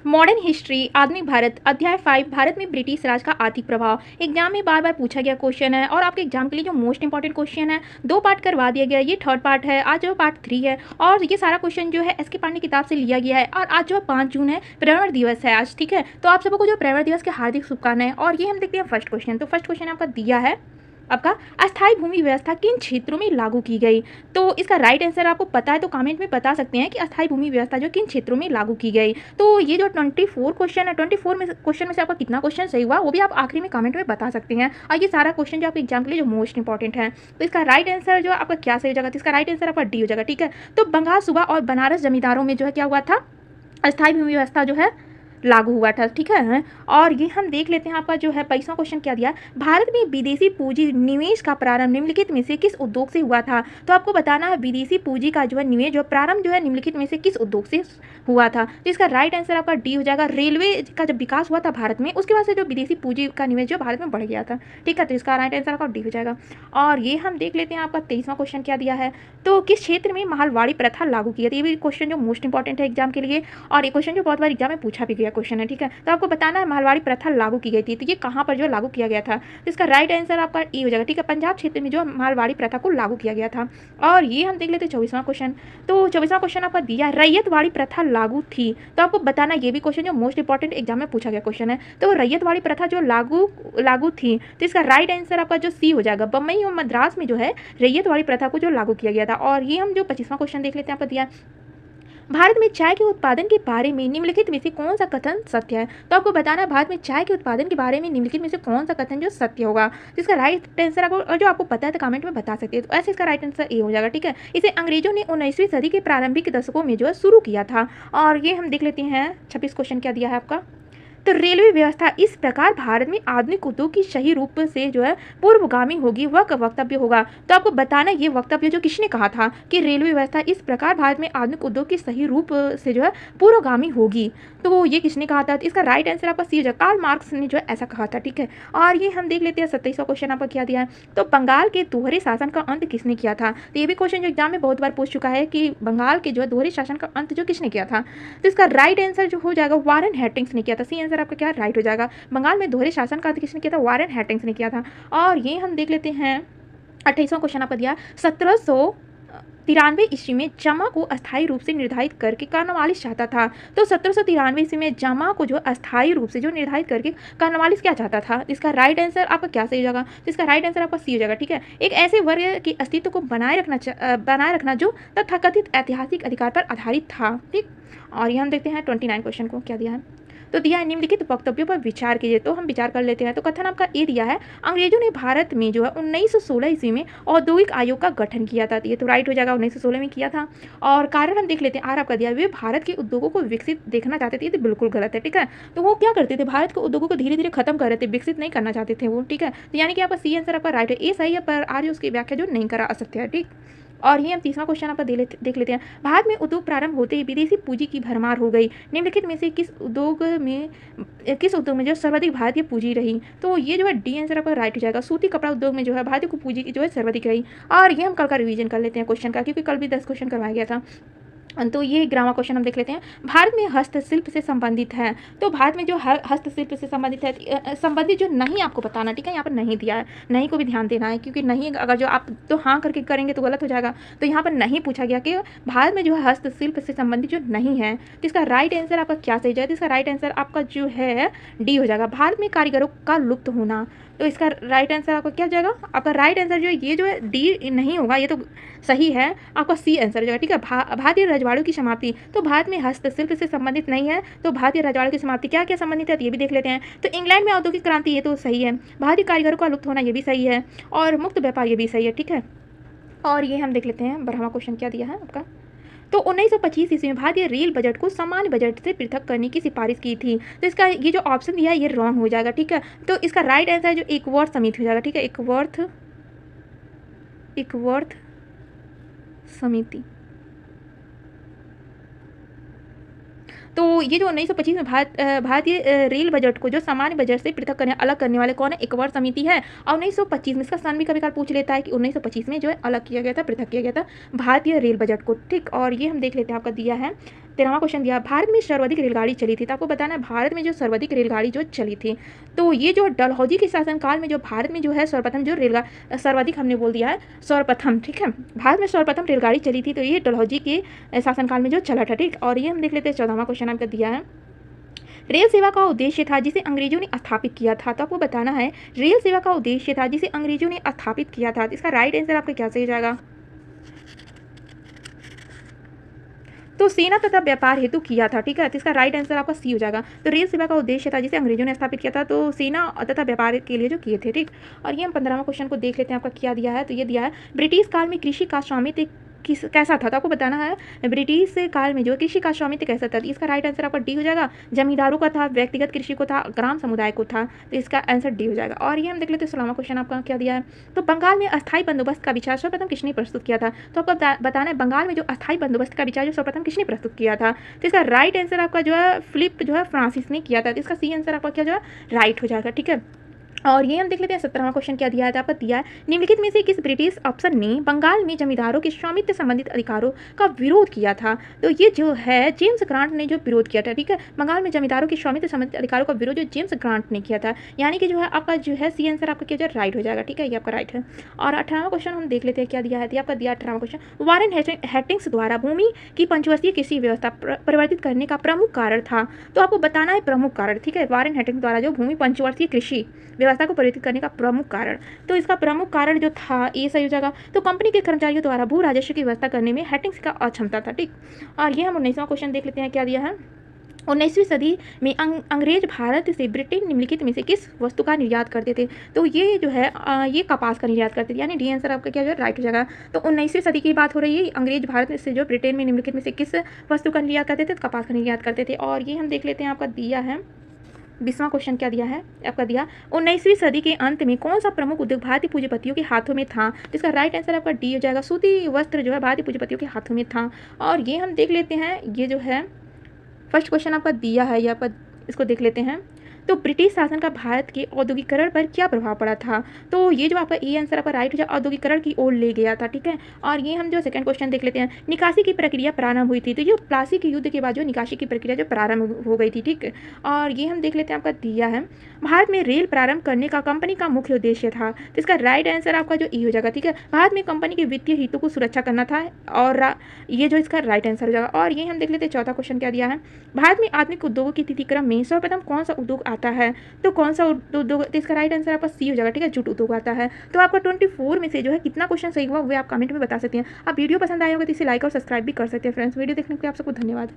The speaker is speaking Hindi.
मॉडर्न हिस्ट्री आधुनिक भारत अध्याय 5 भारत में ब्रिटिश राज का आर्थिक प्रभाव। एग्जाम में बार बार पूछा गया क्वेश्चन है और आपके एग्जाम के लिए जो मोस्ट इंपॉर्टेंट क्वेश्चन है 2 पार्ट करवा दिया गया। ये 3rd पार्ट है, आज जो पार्ट 3 है और ये सारा क्वेश्चन जो है एस के पांडे किताब से लिया गया है। और आज जो 5 जून है पर्यावरण दिवस है आज, ठीक है। तो आप सबको जो पर्यावरण दिवस के हार्दिक शुभकामनाएं। और ये हम देखते हैं फर्स्ट क्वेश्चन। तो फर्स्ट क्वेश्चन आपका दिया है आपका अस्थायी भूमि व्यवस्था किन क्षेत्रों में लागू की गई। तो इसका राइट आंसर आपको पता है तो कमेंट में बता सकते हैं कि अस्थायी भूमि व्यवस्था जो किन क्षेत्रों में लागू की गई। तो ये जो 24 क्वेश्चन है, 24 में क्वेश्चन में से आपका कितना क्वेश्चन सही हुआ वो भी आप आखिरी में कमेंट में बता सकते हैं। और ये सारा क्वेश्चन जो आपके एग्जाम के लिए जो मोस्ट इंपॉर्टेंट है। तो इसका राइट आंसर जो आपका क्या सही हो जाएगा, तो इसका राइट आंसर आपका डी हो जाएगा, ठीक है। तो बंगाल सूबा और बनारस जमींदारों में जो है क्या हुआ था, अस्थायी भूमि व्यवस्था जो है लागू हुआ था, ठीक है। और ये हम देख लेते हैं आपका जो है 22वां क्वेश्चन क्या दिया, भारत में विदेशी पूंजी निवेश का प्रारंभ निम्नलिखित में से किस उद्योग से हुआ था। तो आपको बताना है विदेशी पूंजी का जो है निवेश जो प्रारंभ जो है निम्नलिखित में से किस उद्योग से हुआ था। तो इसका राइट आंसर आपका डी हो जाएगा। रेलवे का जब विकास हुआ था भारत में उसके बाद से जो विदेशी पूंजी का निवेश जो भारत में बढ़ गया था, ठीक है। तो इसका राइट आंसर आपका डी हो जाएगा। और ये हम देख लेते हैं आपका 23वां क्वेश्चन क्या दिया है, तो किस क्षेत्र में माहलवाड़ी प्रथा लागू की है। ये भी क्वेश्चन जो मोस्ट इंपॉर्टेंट है एग्जाम के लिए और ये क्वेश्चन जो बहुत बार एग्जाम में पूछा भी गया क्वेश्चन है, ठीक है। तो आपको बताना है माहलवाड़ी प्रथा लागू की गई थी, तो ये कहाँ पर जो लागू किया गया था। तो इसका राइट आंसर आपका ए हो जाएगा, ठीक है। पंजाब क्षेत्र में जो माहलवाड़ी प्रथा को लागू किया गया था। और ये हम देख लेते हैं 24वां क्वेश्चन। तो 24वां क्वेश्चन आपका दिया रैयतवाड़ी प्रथा लागू थी। तो आपको बताना ये भी क्वेश्चन जो मोस्ट इंपॉर्टेंट एग्जाम में पूछा गया क्वेश्चन है। तो रैयतवाड़ी प्रथा जो लागू थी, तो इसका राइट आंसर आपका जो सी हो जाएगा। बम्बई और मद्रास में जो है रैयतवाड़ी प्रथा को जो लागू किया गया था। और ये हम जो 25वां क्वेश्चन देख लेते हैं आपका दिया, भारत में चाय के उत्पादन के बारे में निम्नलिखित में से कौन सा कथन सत्य है। तो आपको बताना है भारत में चाय के उत्पादन के बारे में निम्नलिखित में से कौन सा कथन जो सत्य होगा। तो इसका राइट आंसर आपको जो आपको पता है तो कमेंट में बता सकते हैं। तो ऐसे इसका राइट आंसर ए हो जाएगा, ठीक है। इसे अंग्रेजों ने 19वीं सदी के प्रारंभिक दशकों में जो है शुरू किया था। और ये हम देख लेते हैं 26 क्वेश्चन क्या दिया है आपका, तो रेलवे व्यवस्था इस प्रकार भारत में आधुनिक उद्योग की सही रूप से जो है पूर्वगामी होगी वह वक्तव्य होगा। तो आपको बताना ये वक्तव्य जो किसने कहा था कि रेलवे व्यवस्था इस प्रकार भारत में आधुनिक उद्योग की सही रूप से जो है पूर्वगामी होगी। तो ये किसने कहा था, तो इसका राइट आंसर आपका सी हो जाएगा। कार्ल मार्क्स ने जो है ऐसा कहा था, ठीक है। और ये हम देख लेते हैं 27वां क्वेश्चन आपका क्या दिया है, तो बंगाल के दोहरे शासन का अंत किसने किया था। तो ये भी क्वेश्चन जो एग्जाम में बहुत बार पूछ चुका है कि बंगाल के जो है दोहरे शासन का अंत जो किसने किया था। तो इसका राइट आंसर जो हो जाएगा वारेन हेस्टिंग्स ने किया था। सी आंसर आपका क्या राइट हो जाएगा। बंगाल में दोहरे शासन का अंत किसने किया था, वारेन हेस्टिंग्स ने किया था। और ये हम देख लेते हैं 28वां क्वेश्चन आपका दिया, 1793 ईस्वी में जमा को अस्थायी रूप से निर्धारित करके कॉर्नवालिस चाहता था। तो 1793 ईस्वी में जमा को जो अस्थायी रूप से जो निर्धारित करके कॉर्नवालिस क्या चाहता था। इसका राइट आंसर आपका क्या सही हो जाएगा, तो इसका राइट आंसर आपका सी हो जाएगा, ठीक है। एक ऐसे वर्ग के अस्तित्व को बनाए रखना जो तथाकथित ऐतिहासिक अधिकार पर आधारित था, ठीक। और ये हम देखते हैं 29 क्वेश्चन को क्या दिया है, तो दिया है निम्नलिखित वक्तव्यों पर विचार कीजिए। तो हम विचार कर लेते हैं। तो कथन आपका ए दिया है, अंग्रेजों ने भारत में जो है 1916 ईस्वी में औद्योगिक आयोग का गठन किया था। तो ये तो राइट हो जाएगा, 1916 में किया था। और कारण हम देख लेते हैं, आर आपका दिया, वे भारत के उद्योगों को विकसित देखना चाहते थे। ये तो बिल्कुल गलत है, ठीक है। तो वो क्या करते थे, भारत के उद्योगों को धीरे धीरे खत्म कर रहे थे, विकसित नहीं करना चाहते थे वो, ठीक है। तो यानी कि आपका सी आंसर आपका राइट है, ए सही है पर आर्य उसकी व्याख्या जो नहीं करा असत्य है, ठीक। और ये हम तीसरा क्वेश्चन आपका देख लेते हैं, भारत में उद्योग प्रारंभ होते ही विदेशी पूंजी की भरमार हो गई। निम्नलिखित में से किस उद्योग में जो सर्वाधिक भारतीय पूंजी रही। तो ये जो है डी आंसर आपका राइट हो जाएगा। सूती कपड़ा उद्योग में जो है भारतीय पूंजी की जो है सर्वाधिक रही। और ये हम कल का रिवीजन कर लेते हैं क्वेश्चन का, क्योंकि कल भी 10 क्वेश्चन करवाया गया था। तो ये ग्रामर क्वेश्चन हम देख लेते हैं, भारत में हस्तशिल्प से संबंधित है। तो भारत में जो हस्तशिल्प से संबंधित है संबंधित जो नहीं आपको बताना, ठीक है। यहाँ पर नहीं दिया है, नहीं को भी ध्यान देना है, क्योंकि नहीं अगर जो आप तो हाँ करके करेंगे तो गलत हो जाएगा। तो यहाँ पर नहीं पूछा गया कि भारत में जो है हस्तशिल्प से संबंधित जो नहीं है। तो इसका राइट आंसर आपका क्या सही जाएगा, इसका राइट आंसर आपका जो है डी हो जाएगा, भारत में कारीगरों का लुप्त होना। तो इसका राइट आंसर आपका क्या जाएगा, आपका राइट आंसर जो ये जो है डी नहीं होगा, ये तो सही है, आपका सी आंसर हो जाएगा, ठीक है। भारतीय रजवाड़ों की समाप्ति, तो भारत में हस्तशिल्प से संबंधित नहीं है। तो भारतीय रजवाड़ों की समाप्ति क्या क्या संबंधित है, तो ये भी देख लेते हैं। तो इंग्लैंड में औद्योगिक क्रांति, ये तो सही है। भारतीय कारीगरों का लुप्त होना, ये भी सही है। और मुक्त व्यापार, ये भी सही है, ठीक है। और ये हम देख लेते हैं 12वां क्वेश्चन क्या दिया है आपका, तो 1925 ईस्वी में भारतीय रेल बजट को सामान्य बजट से पृथक करने की सिफारिश की थी। तो इसका ये जो ऑप्शन दिया है ये रॉन्ग हो जाएगा, ठीक है। तो इसका राइट आंसर जो एक वर्थ समिति हो जाएगा, ठीक है। एक वर्थ समिति। तो ये जो 1925 में भारतीय रेल बजट को जो सामान्य बजट से पृथक करने अलग करने वाले कौन है? एकवर समिति है। और 1925 में इसका सन भी कभी-कभार पूछ लेता है कि 1925 में जो है अलग किया गया था, पृथक किया गया था भारतीय रेल बजट को, ठीक। और ये हम देख लेते हैं, आपका दिया है 13वां क्वेश्चन दिया, भारत में सर्वाधिक रेलगाड़ी चली थी। तो आपको बताना है भारत में जो सर्वाधिक रेलगाड़ी जो चली थी, तो ये जो डलहौजी के शासनकाल में जो भारत में जो है सर्वप्रथम जो सर्वाधिक हमने बोल दिया है सर्वप्रथम, ठीक है, भारत में सर्वप्रथम रेलगाड़ी चली थी, तो ये डलहौजी के शासनकाल में जो चला था, ठीक। और ये हम देख लेते हैं 14वां क्वेश्चन आपका दिया है, रेल सेवा का उद्देश्य था जिसे अंग्रेजों ने स्थापित किया था। तो आपको बताना है रेल सेवा का उद्देश्य था जिसे अंग्रेजों ने स्थापित किया था। तो इसका राइट आंसर आपका क्या सही हो जाएगा? तो सेना तथा व्यापार हेतु किया था, ठीक है। तो इसका राइट आंसर आपका सी हो जाएगा। तो रेल सेवा का उद्देश्य था जिसे अंग्रेजों ने स्थापित किया था, तो सेना तथा व्यापार के लिए जो किए थे, ठीक। और ये हम 15वां क्वेश्चन को देख लेते हैं, आपका क्या दिया है। तो ये दिया है ब्रिटिश काल में कृषि का स्वामित्व कैसा था। तो आपको बताना है ब्रिटिश काल में जो कृषि का स्वामित्व कैसा था। तो इसका राइट आंसर आपका डी हो जाएगा। जमींदारों का था, व्यक्तिगत कृषि को था, ग्राम समुदाय को था। तो इसका आंसर डी हो जाएगा। और ये हम देख लेते हैं 16वां क्वेश्चन आपका क्या दिया है। तो बंगाल में अस्थायी बंदोबस्त का विचार सर्वप्रथम किसने प्रस्तुत किया था। तो आपको बताना है बंगाल में जो अस्थायी बंदोबस्त का विचार जो सर्वप्रथम किसने प्रस्तुत किया था। तो इसका राइट आंसर आपका जो है फिलिप जो है फ्रांसिस ने किया था। तो इसका सी आंसर आपका क्या जो है राइट हो जाएगा, ठीक है। और ये हम देख लेते हैं 17वां क्वेश्चन क्या दिया है। आपका दिया है निम्नलिखित में से किस ब्रिटिश अफसर ने बंगाल में जमींदारों के स्वामित्व संबंधित अधिकारों का विरोध किया था। तो ये जो है जेम्स ग्रांट ने जो विरोध किया था, ठीक है। बंगाल में जमींदारों के स्वामित्व संबंधित अधिकारों का विरोध जो जेम्स ग्रांट ने किया था, यानी कि जो है आपका जो है सी आंसर आपका क्या जो राइट हो जाएगा, ठीक है। ये आपका राइट है। और 18वां क्वेश्चन हम देख लेते हैं क्या दिया है। आपका दिया 18वां क्वेश्चन वारेन हेस्टिंग्स द्वारा भूमि की पंचवर्षीय कृषि व्यवस्था परिवर्तित करने का प्रमुख कारण था। तो आपको बताना है प्रमुख कारण, ठीक है। वारेन हेस्टिंग्स द्वारा जो भूमि पंचवर्षीय कृषि व्यवस्था को परिवर्तित करने का प्रमुख कारण, तो इसका प्रमुख कारण जो था ये सही हो जाएगा। तो कंपनी के कर्मचारियों द्वारा भू राजस्व की व्यवस्था करने में हेस्टिंग्स का अक्षमता था, ठीक। और ये हम 19वां क्वेश्चन देख लेते हैं क्या दिया है। 19वीं सदी में अंग्रेज भारत से ब्रिटेन निम्नलिखित में से किस वस्तु का निर्यात करते थे। तो ये जो है ये कपास का निर्यात करते थे, यानी डी आंसर आपका क्या जो है राइट हो जाएगा। तो 19वीं सदी की बात हो रही है, अंग्रेज भारत से जो ब्रिटेन में निम्नलिखित में से किस वस्तु का निर्यात करते थे, तो कपास का निर्यात करते थे। और ये हम देख लेते हैं आपका दिया है 20वां क्वेश्चन क्या दिया है। आपका दिया 19वीं सदी के अंत में कौन सा प्रमुख उद्योग भारतीय पूंजीपतियों के हाथों में था। तो इसका राइट आंसर आपका डी हो जाएगा। सूती वस्त्र जो है भारतीय पूंजीपतियों के हाथों में था। और ये हम देख लेते हैं, ये जो है फर्स्ट क्वेश्चन आपका दिया है, ये आपका इसको देख लेते हैं। तो ब्रिटिश शासन का भारत के औद्योगिकरण पर क्या प्रभाव पड़ा था। तो ये जो आपका ए आंसर आपका राइट हो जाए, औद्योगिकरण की ओर ले गया था, ठीक है। और ये हम जो सेकंड क्वेश्चन देख लेते हैं, निकासी की प्रक्रिया प्रारंभ हुई थी। तो जो प्लासी के युद्ध के बाद जो निकासी की प्रक्रिया जो प्रारंभ हो गई थी, ठीक है। और ये हम देख लेते हैं आपका दिया है भारत में रेल प्रारंभ करने का कंपनी का मुख्य उद्देश्य था। तो इसका राइट आंसर आपका जो ई हो जाएगा, ठीक है। भारत में कंपनी के वित्तीय हितों को सुरक्षा करना था, और ये जो इसका राइट आंसर हो जाएगा। और ये हम देख लेते हैं चौथा क्वेश्चन क्या दिया है। भारत में आधुनिक उद्योगों की तिथि क्रम में सर्वप्रथम कौन सा उद्योग आता है। तो कौन सा उद्योग, तो इसका राइट आंसर आपका सी हो जाएगा, ठीक है। जूट उद्योग आता है। तो आपका 24 में से जो है कितना क्वेश्चन सही हुआ वो आप कमेंट में बता सकते हैं। आप वीडियो पसंद आया होगा तो इसे लाइक और सब्सक्राइब भी कर सकते हैं। फ्रेंड्स, वीडियो देखने के लिए आप सबको धन्यवाद।